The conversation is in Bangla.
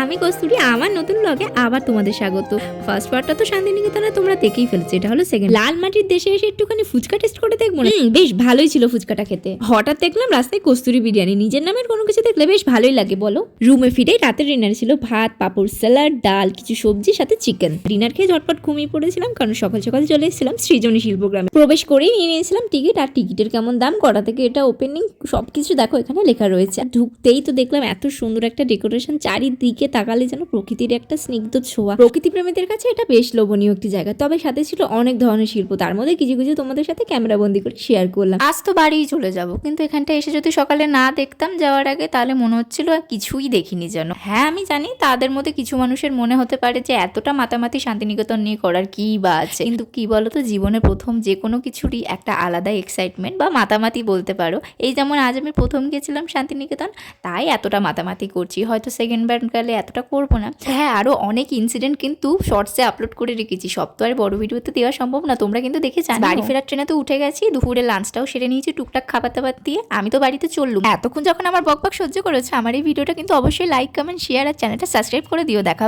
আমি কস্তুরী, আমার নতুন ব্লগে আবার তোমাদের স্বাগত। ফার্স্ট পার্টটা তো শান্তিনিকেতনে তোমরা দেখেই ফেলেছো, এটা হলো সেকেন্ড। লাল মাটির দেশে এসে একটুখানি ফুচকা টেস্ট করে দেখবো না? বেশ ভালোই ছিল ফুচকাটা খেতে। হঠাৎ দেখলাম রাস্তায় কস্তুরি বিরিয়ানি, নিজের নামের কোনো কিছু দেখলে বেশ ভালোই লাগে বলো। রুমে ফিরে রাতের ডিনার ছিল ভাত, পাঁপড়, স্যালাড, ডাল, কিছু সবজি, সাথে চিকেন। ডিনার খেয়ে ঝটপট ঘুমিয়ে পড়েছিলাম, কারণ সকাল সকাল চলে এসেছিলাম সৃজনী শিল্পগ্রামে। প্রবেশ করেই নিয়ে নিয়েছিলাম টিকিট। আর টিকিটের কেমন দাম, কটা থেকে এটা ওপেনিং, সবকিছু দেখো এখানে লেখা রয়েছে। ঢুকতেই তো দেখলাম এত সুন্দর একটা ডেকোরেশন, চারিদিকে তাকালে যেন প্রকৃতির একটা স্নিগ্ধ ছোঁয়া। প্রকৃতি প্রেমীদের কাছে এটা বেশ লোভনীয় একটি জায়গা। তবে সাথে ছিল অনেক ধরনের শিল্প, তার মধ্যে কিছু কিছু তোমাদের সাথে ক্যামেরা বন্দি করে শেয়ার করলাম। আজ তো বাড়িই চলে যাব, কিন্তু এখানটা এসে যদি সকালে না দেখতাম যাওয়ার আগে, তাহলে মনে হচ্ছিল আর কিছুই দেখিনি যেন। হ্যাঁ আমি জানি তাদের মধ্যে কিছু মানুষের মনে হতে পারে যে এতটা মাতামাতি শান্তিনিকেতন নিয়ে করার কি বা আছে, কিন্তু কি বলতো, জীবনের প্রথম যে কোনো কিছুরই একটা আলাদা এক্সাইটমেন্ট বা মাতামাতি বলতে পারো। এই যেমন আজ আমি প্রথম গেছিলাম শান্তিনিকেতন, তাই এতটা মাতামাতি করছি। হয়তো সেকেন্ড বার গেলে এতটা করবো না। হ্যাঁ, আরও অনেক ইনসিডেন্ট কিন্তু শর্টসে আপলোড করে রেখেছি, সব তো আর বড় ভিডিওতে দেওয়া সম্ভব না, তোমরা কিন্তু দেখে জানো। বাড়ি ফেরার ট্রেনে তো উঠে গেছি, দুপুরে লাঞ্চটাও সেরে নিয়েছি টুকটাক খাবার দাবার দিয়ে। আমি তো বাড়িতে চললুম। এতক্ষণ যখন আমার বকবক সহ্য করেছে, আমার এই ভিডিওটা কিন্তু অবশ্যই লাইক, কমেন্ট, শেয়ার আর চ্যানেলটা সাবস্ক্রাইব করে দিও। দেখা